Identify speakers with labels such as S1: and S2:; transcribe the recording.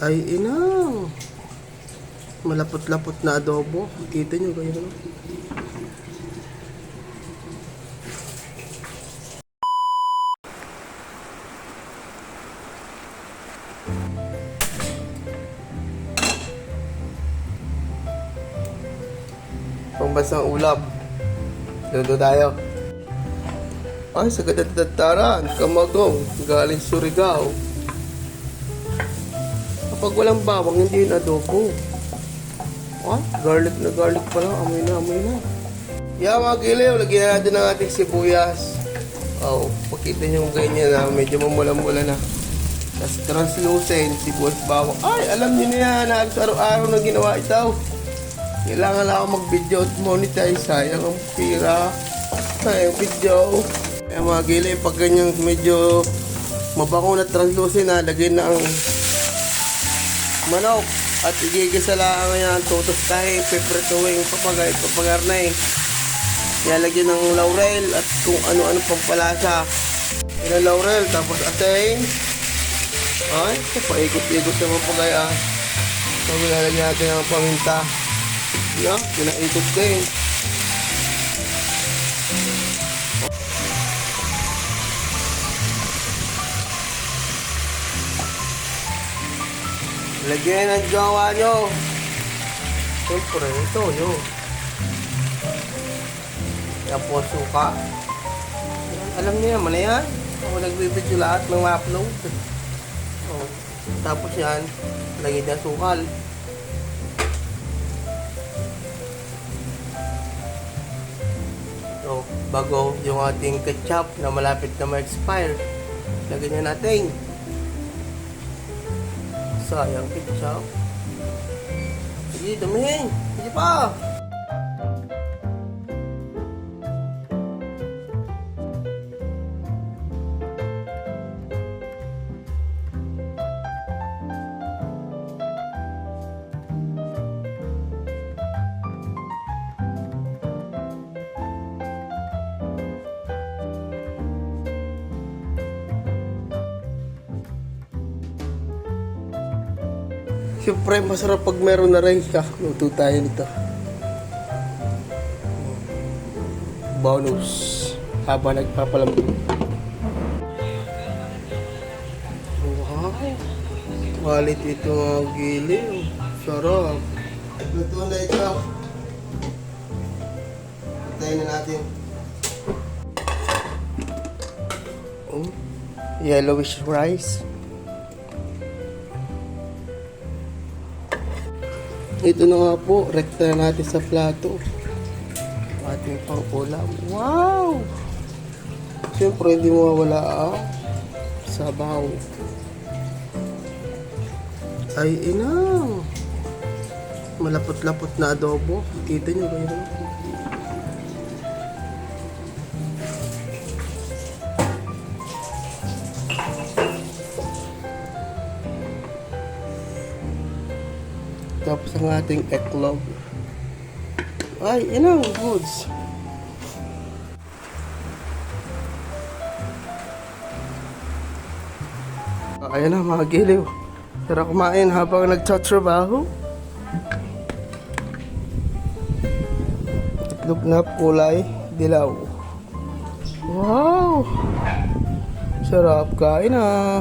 S1: Ay, inang. Malapot-lapot na adobo. Kita nyo kayo, no? Pangbansang ulam. Luto tayo. Ay, sa Gadadataran, Kamagong, galing Surigao. Kapag walang bawang, hindi yun adobo. Ay, garlic na garlic pa lang. Amoy na, amoy na. Yeah, mga giliw, lagyan natin ng ating sibuyas. Oh, pakita nyo ganyan na, medyo mamula-mula na. Tapos translucent, sibuyas bawang. Ay, alam nyo na yan, halos araw-araw na ginawa ito. Kailangan lang ako mag-video at monetize. Sayang ang pira. Sayang video. Kaya mga giliw, pag ganyan medyo mabango na translucent na, lagyan na ang manok. At igigisa lang yan, tutustahin, pepretuhin, papagarnay. Nilagyan ng laurel at kung ano-ano pang palasa. Yan ang laurel, tapos asin. Ay, paikot-ikot sa papagaya. So, nilalagyan natin ang paminta. Yan, pinaikot din. Lagyan ang gawa nyo. Siyempre, ito yun. Yan po suka. Alam niyo naman na yan. Ako nagbibidyo lahat ng ma-upload. Oh. Tapos yan, lagyan na sukal. So, bago yung ating ketchup na malapit na ma-expire, lagyan na natin. Sayang ketchup. Sige, damihin. Sige pa. Siyempre, masarap pag meron na rin. Luto tayo nito. Bonus. Habang nagpapalambot. Wow. Quality ito mga giliw. Sarap. Luto na ito. Patayin na natin. Yellowish rice. Ito na nga po, rekta na natin sa plato. Ating pang-ulam. Wow! Siyempre, hindi mawawala ang sabaw. Ay, inang! Malapot-lapot na adobo. Kita nyo kayo, no? Tapos ang ating eggnog. Ay, yun ang goods. Ayan na mga giliw. Tara kumain habang nagtatrabaho. Itlog na kulay dilaw. Wow! Sarap, kain na.